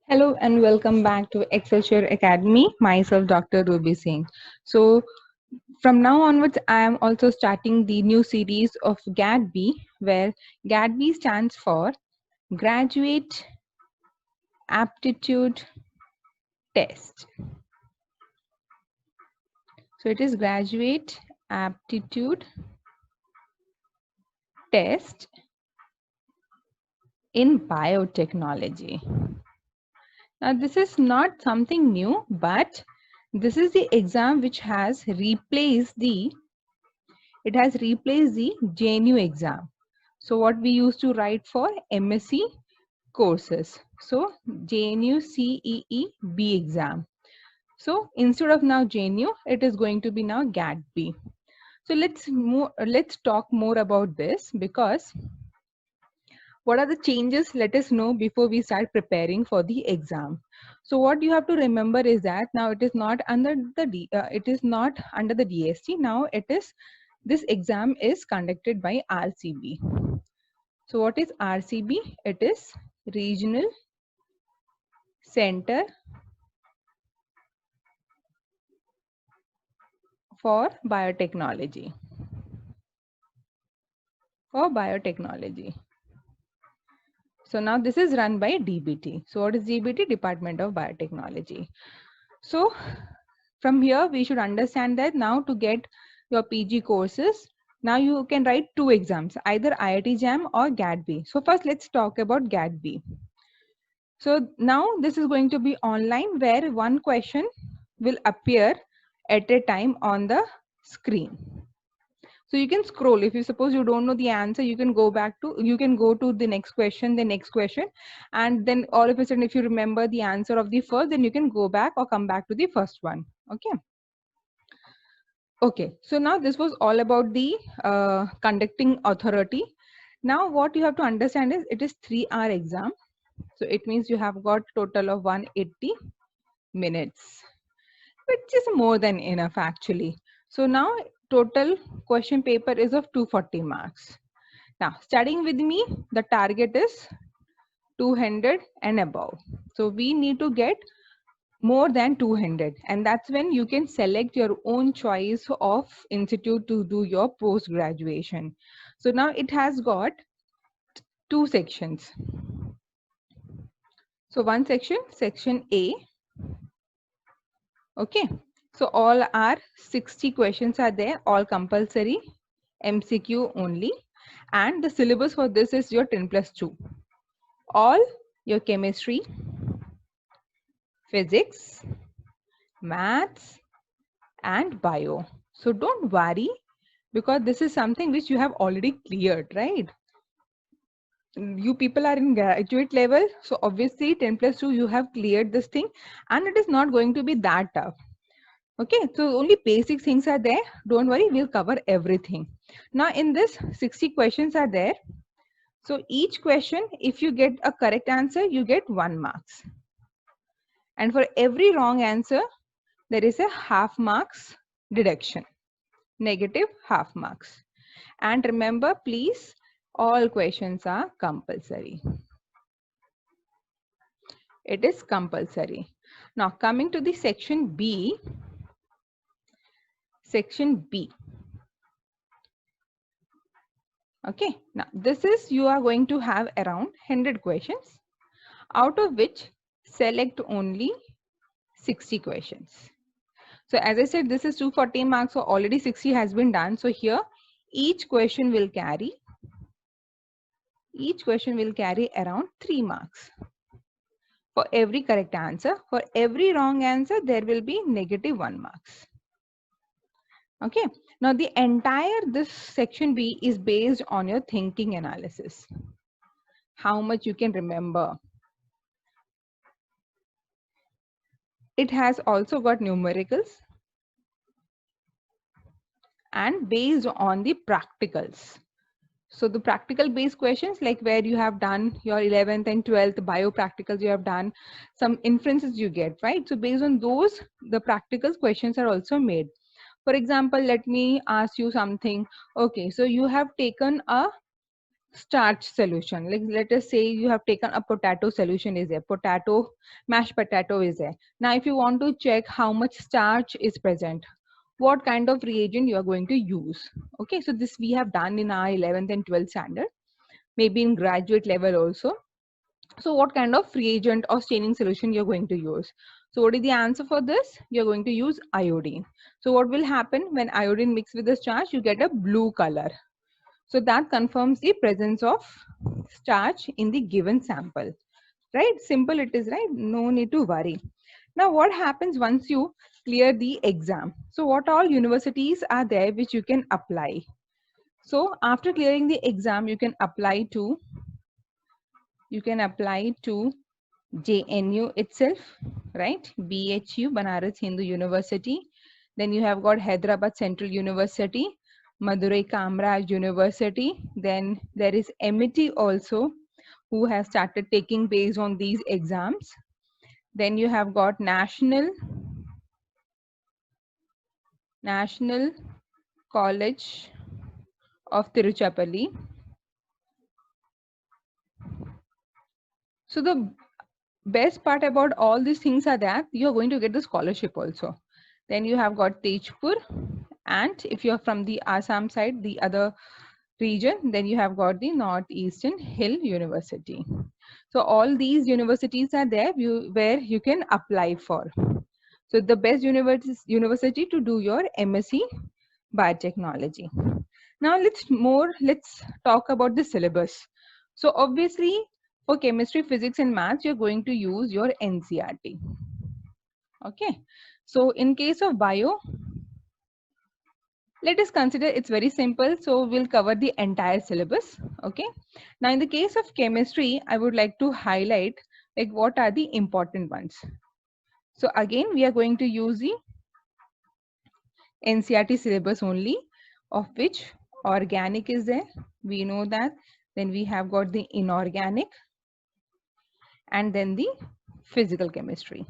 Hello and welcome back to Excelsior Academy. Myself, Dr. Ruby Singh. So, from now onwards, I am also starting the new series of GATB, where GATB stands for Graduate Aptitude Test. So, it is Graduate Aptitude Test in Biotechnology. Now, this is not something new, but this is the exam which has replaced the JNU exam. So what we used to write for MSc courses. So JNU CEE-B exam. So instead of now JNU, it is going to be now GAT-B. So let's talk more about this, because what are the changes? Let us know before we start preparing for the exam. So what you have to remember is that now it is not under the DST. Now this exam is conducted by RCB. So what is RCB? It is Regional Center for Biotechnology. So now this is run by DBT. So what is DBT? Department of Biotechnology. So from here we should understand that now to get your PG courses, now you can write two exams, either IIT JAM or GAT-B. So first let's talk about GAT-B. So now this is going to be online, where one question will appear at a time on the screen. So you can scroll. If you suppose you don't know the answer, you can go to the next question, and then all of a sudden, if you remember the answer of the first, then you can go back or come back to the first one. Okay. So now this was all about the conducting authority. Now what you have to understand is it is 3-hour exam. So it means you have got total of 180 minutes, which is more than enough actually. So now total question paper is of 240 marks. Now studying with me, the target is 200 and above. So we need to get more than 200, and that's when you can select your own choice of institute to do your post graduation. So now it has got two sections. So one section A. Okay, so all are 60 questions are there, all compulsory, MCQ only, and the syllabus for this is your 10+2. All your chemistry, physics, maths, and bio. So don't worry, because this is something which you have already cleared, right? You people are in graduate level, so obviously 10+2 you have cleared this thing, and it is not going to be that tough. Okay, so only basic things are there. Don't worry, we'll cover everything. Now in this 60 questions are there. So each question, if you get a correct answer, you get 1 marks. And for every wrong answer, there is a half marks deduction, negative half marks. And remember, please, all questions are compulsory. It is compulsory. Now coming to the section B. Okay, now this is, you are going to have around 100 questions, out of which select only 60 questions. So as I said, this is 240 marks, so already 60 has been done. So here each question will carry around 3 marks. For every correct answer, for every wrong answer, there will be negative 1 marks. Okay, now the entire this section B is based on your thinking analysis. How much you can remember. It has also got numericals and based on the practicals. So the practical based questions, like where you have done your 11th and 12th bio practicals, you have done some inferences you get, right? So based on those, the practical questions are also made. For example, let me ask you something. Okay, so you have taken a starch solution. Like let us say you have taken a potato solution is there, potato, mashed potato is there. Now if you want to check how much starch is present, what kind of reagent you are going to use. Okay, so this we have done in our 11th and 12th standard, maybe in graduate level also. So what kind of reagent or staining solution you're going to use? So what is the answer for this? You're going to use iodine. So what will happen when iodine mixed with the starch? You get a blue color. So that confirms the presence of starch in the given sample, right? Simple it is, right? No need to worry. Now what happens once you clear the exam? So what all universities are there which you can apply? So after clearing the exam, you can apply to JNU itself, right? BHU, Banaras Hindu University. Then you have got Hyderabad Central University, Madurai Kamraj University. Then there is MIT also, who has started taking based on these exams. Then you have got National College of Tiruchirappalli. So the best part about all these things are that you're going to get the scholarship also. Then you have got Tejpur, and if you're from the Assam side, the other region, then you have got the Northeastern Hill University. So all these universities are there where you can apply for. So the best university to do your MSc Biotechnology. Now let's talk about the syllabus. So obviously for chemistry, physics and maths, you're going to use your NCERT. Okay. So in case of bio, let us consider it's very simple. So we'll cover the entire syllabus. Okay. Now in the case of chemistry, I would like to highlight like what are the important ones. So again, we are going to use the NCERT syllabus only, of which organic is there. We know that. Then we have got the inorganic and then the physical chemistry,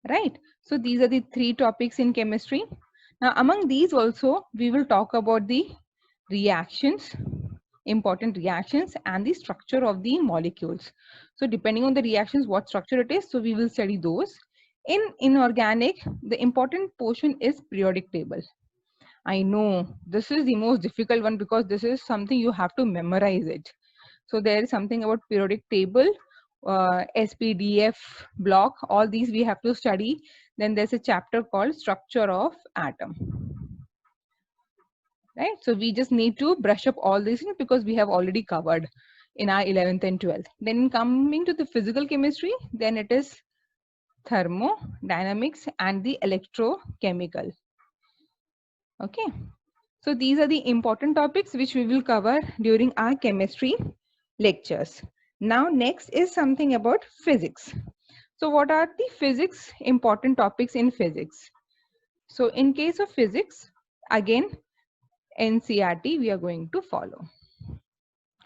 right? So these are the three topics in chemistry. Now among these also, we will talk about the reactions, important reactions and the structure of the molecules. So depending on the reactions, what structure it is, so we will study those. In inorganic, the important portion is periodic table. I know this is the most difficult one because this is something you have to memorize it. So there is something about periodic table, SPDF block, all these we have to study. Then there's a chapter called structure of atom. Right? So we just need to brush up all these things because we have already covered in our 11th and 12th. Then coming to the physical chemistry, then it is thermodynamics and the electrochemical. Okay. So these are the important topics which we will cover during our chemistry lectures. Now next is something about physics. So what are the physics important topics in physics? So in case of physics, again, NCERT we are going to follow.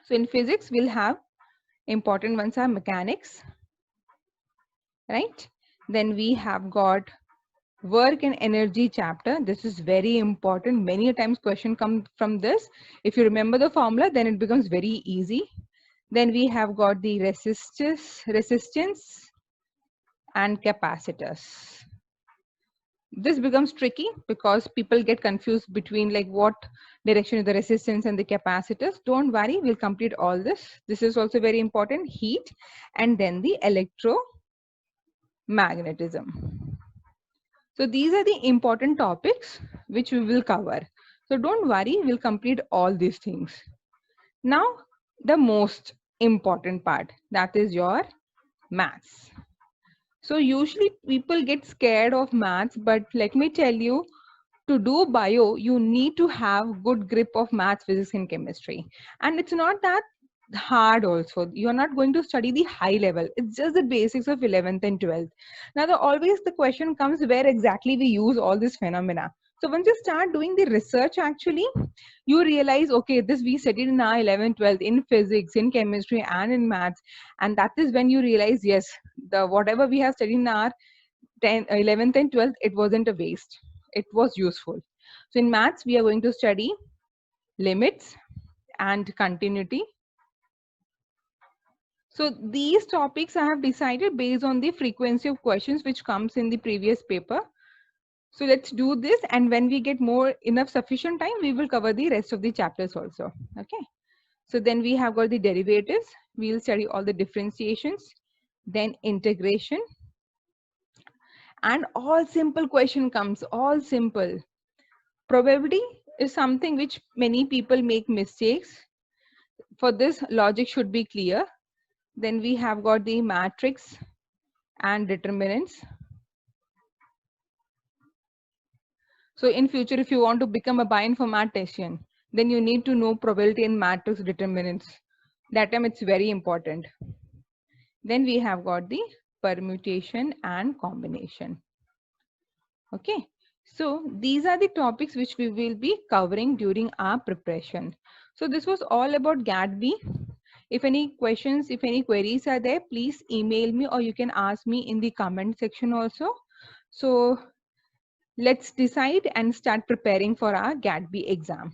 So in physics, we'll have important ones are mechanics, right? Then we have got work and energy chapter. This is very important. Many times question come from this. If you remember the formula, then it becomes very easy. Then we have got the resistance and capacitors. This becomes tricky because people get confused between like what direction is the resistance and the capacitors. Don't worry, we'll complete all this. This is also very important, heat and then the electromagnetism. So these are the important topics which we will cover. So don't worry, we'll complete all these things. Now, the most important part, that is your maths. So usually people get scared of maths, but let me tell you, to do bio, you need to have good grip of maths, physics, and chemistry. And it's not that hard also. You're not going to study the high level. It's just the basics of 11th and 12th. Now, always the question comes where exactly we use all these phenomena. So once you start doing the research, actually, you realize, okay, this we studied in our 11th, 12th in physics, in chemistry, and in maths. And that is when you realize, yes, the whatever we have studied in our 11th and 12th, it wasn't a waste. It was useful. So in maths, we are going to study limits and continuity. So these topics I have decided based on the frequency of questions which comes in the previous paper. So let's do this, and when we get more enough sufficient time, we will cover the rest of the chapters also. Okay. So then we have got the derivatives. We'll study all the differentiations, then integration, and all simple question comes, all simple. Probability is something which many people make mistakes. For this, logic should be clear. Then we have got the matrix and determinants. So in future, if you want to become a bioinformatician, then you need to know probability and matrix determinants. That time it's very important. Then we have got the permutation and combination. Okay. So these are the topics which we will be covering during our preparation. So this was all about GATB. If any questions, if any queries are there, please email me or you can ask me in the comment section also. So let's decide and start preparing for our GATB exam.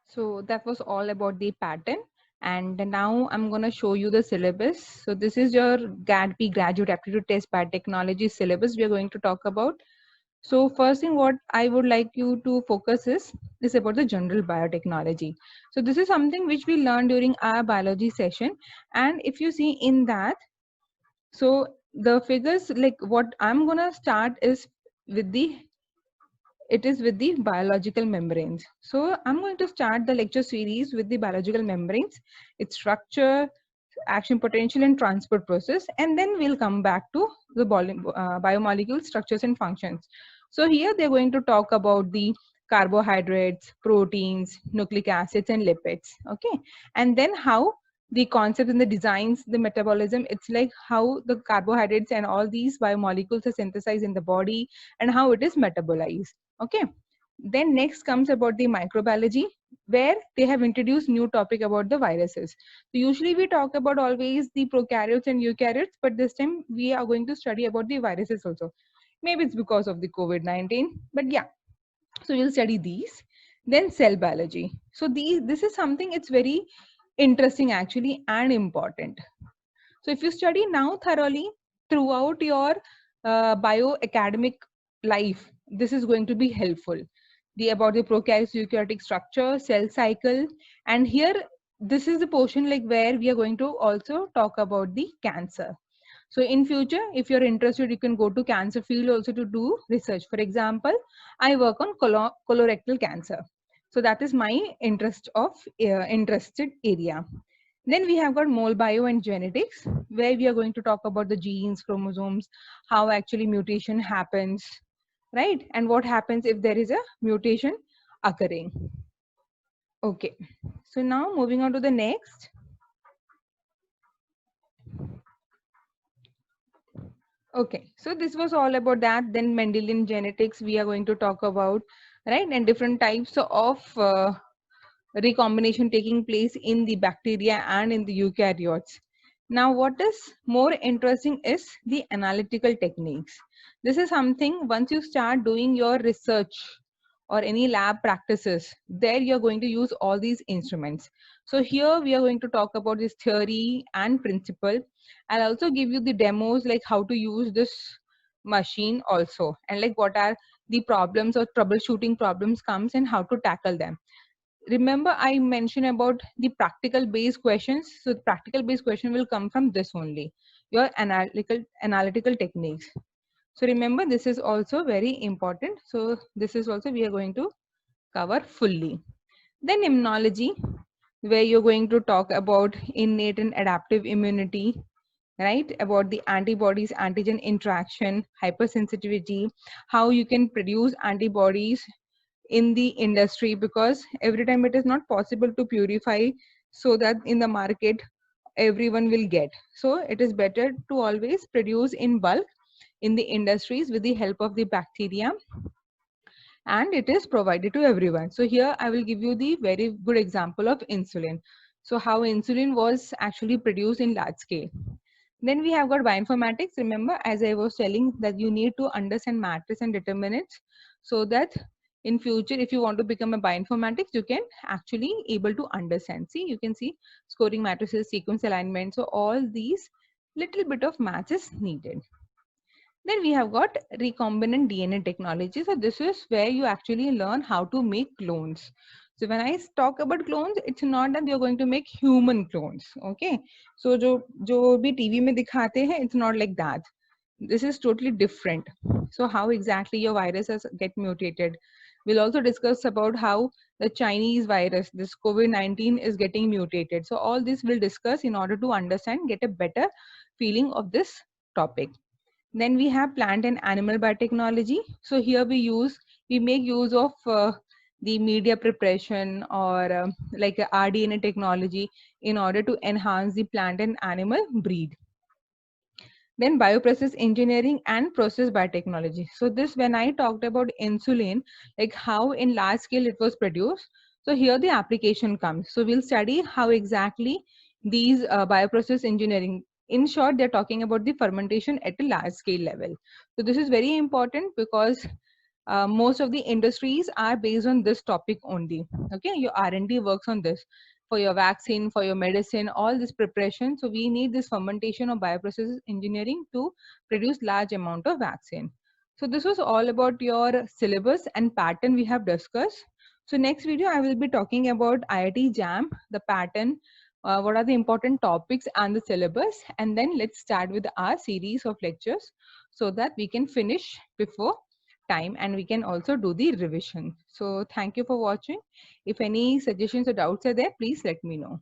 So that was all about the pattern. And now I'm going to show you the syllabus. So this is your GATB Graduate Aptitude Test Biotechnology syllabus we are going to talk about. So first thing what I would like you to focus is about the general biotechnology. So this is something which we learned during our biology session. And if you see in that, so the figures, like what I'm going to start is with the biological membranes. So I'm going to start the lecture series with the biological membranes, its structure, action potential and transport process, and then we'll come back to the biomolecule structures and functions. So here they're going to talk about the carbohydrates, proteins, nucleic acids and lipids. Okay. And then how the concepts and the designs, the metabolism, it's like how the carbohydrates and all these biomolecules are synthesized in the body and how it is metabolized. Okay. Then next comes about the microbiology, where they have introduced new topic about the viruses. So usually we talk about always the prokaryotes and eukaryotes, but this time we are going to study about the viruses also. Maybe it's because of the COVID-19, but yeah. So we'll study these. Then cell biology. So this is something it's very interesting actually and important. So if you study now thoroughly throughout your bioacademic life, this is going to be helpful. About the prokaryotic eukaryotic structure, cell cycle, and here this is the portion like where we are going to also talk about the cancer. So in future, if you're interested, you can go to cancer field also to do research. For example, I work on colorectal cancer. So that is my interested area. Then we have got mole bio and genetics, where we are going to talk about the genes, chromosomes, how actually mutation happens, right? And what happens if there is a mutation occurring. Okay, so now moving on to the next. Okay, so this was all about that. Then Mendelian genetics we are going to talk about, right? And different types of recombination taking place in the bacteria and in the eukaryotes. Now, what is more interesting is the analytical techniques. This is something once you start doing your research or any lab practices, there you're going to use all these instruments. So here we are going to talk about this theory and principle. I'll also give you the demos like how to use this machine also, and like what are the problems or troubleshooting problems comes and how to tackle them. Remember I mentioned about the practical based questions. So the practical based question will come from this only, your analytical techniques. So remember this is also very important. So this is also we are going to cover fully. Then immunology, where you're going to talk about innate and adaptive immunity, right? About the antibodies antigen interaction, hypersensitivity, how you can produce antibodies in the industry, because every time it is not possible to purify so that in the market everyone will get. So it is better to always produce in bulk in the industries with the help of the bacteria, and it is provided to everyone. So here I will give you the very good example of insulin. So how insulin was actually produced in large scale. Then we have got bioinformatics. Remember, as I was telling that you need to understand matrices and determinants. so that in future, if you want to become a bioinformatics, you can actually able to understand. See, you can see scoring matrices, sequence alignment. So all these little bit of maths is needed. Then we have got recombinant DNA technology. So this is where you actually learn how to make clones. So when I talk about clones, it's not that you're going to make human clones. Okay. So जो भी TV में दिखाते हैं, it's not like that. This is totally different. So how exactly your viruses get mutated? We'll also discuss about how the Chinese virus, this COVID-19 is getting mutated. So all this we'll discuss in order to understand, get a better feeling of this topic. Then we have plant and animal biotechnology. So here we make use of the media preparation or like a RDNA technology in order to enhance the plant and animal breed. Then bioprocess engineering and process biotechnology. So this, when I talked about insulin, like how in large scale it was produced. So here the application comes. So we'll study how exactly these bioprocess engineering, in short, they're talking about the fermentation at a large scale level. So this is very important because most of the industries are based on this topic only. Okay, your R&D works on this for your vaccine, for your medicine, all this preparation. So we need this fermentation or bioprocess engineering to produce large amount of vaccine. So this was all about your syllabus and pattern we have discussed. So next video, I will be talking about IIT JAM, the pattern, what are the important topics and the syllabus. And then let's start with our series of lectures so that we can finish before time and we can also do the revision. So thank you for watching. If any suggestions or doubts are there, please let me know.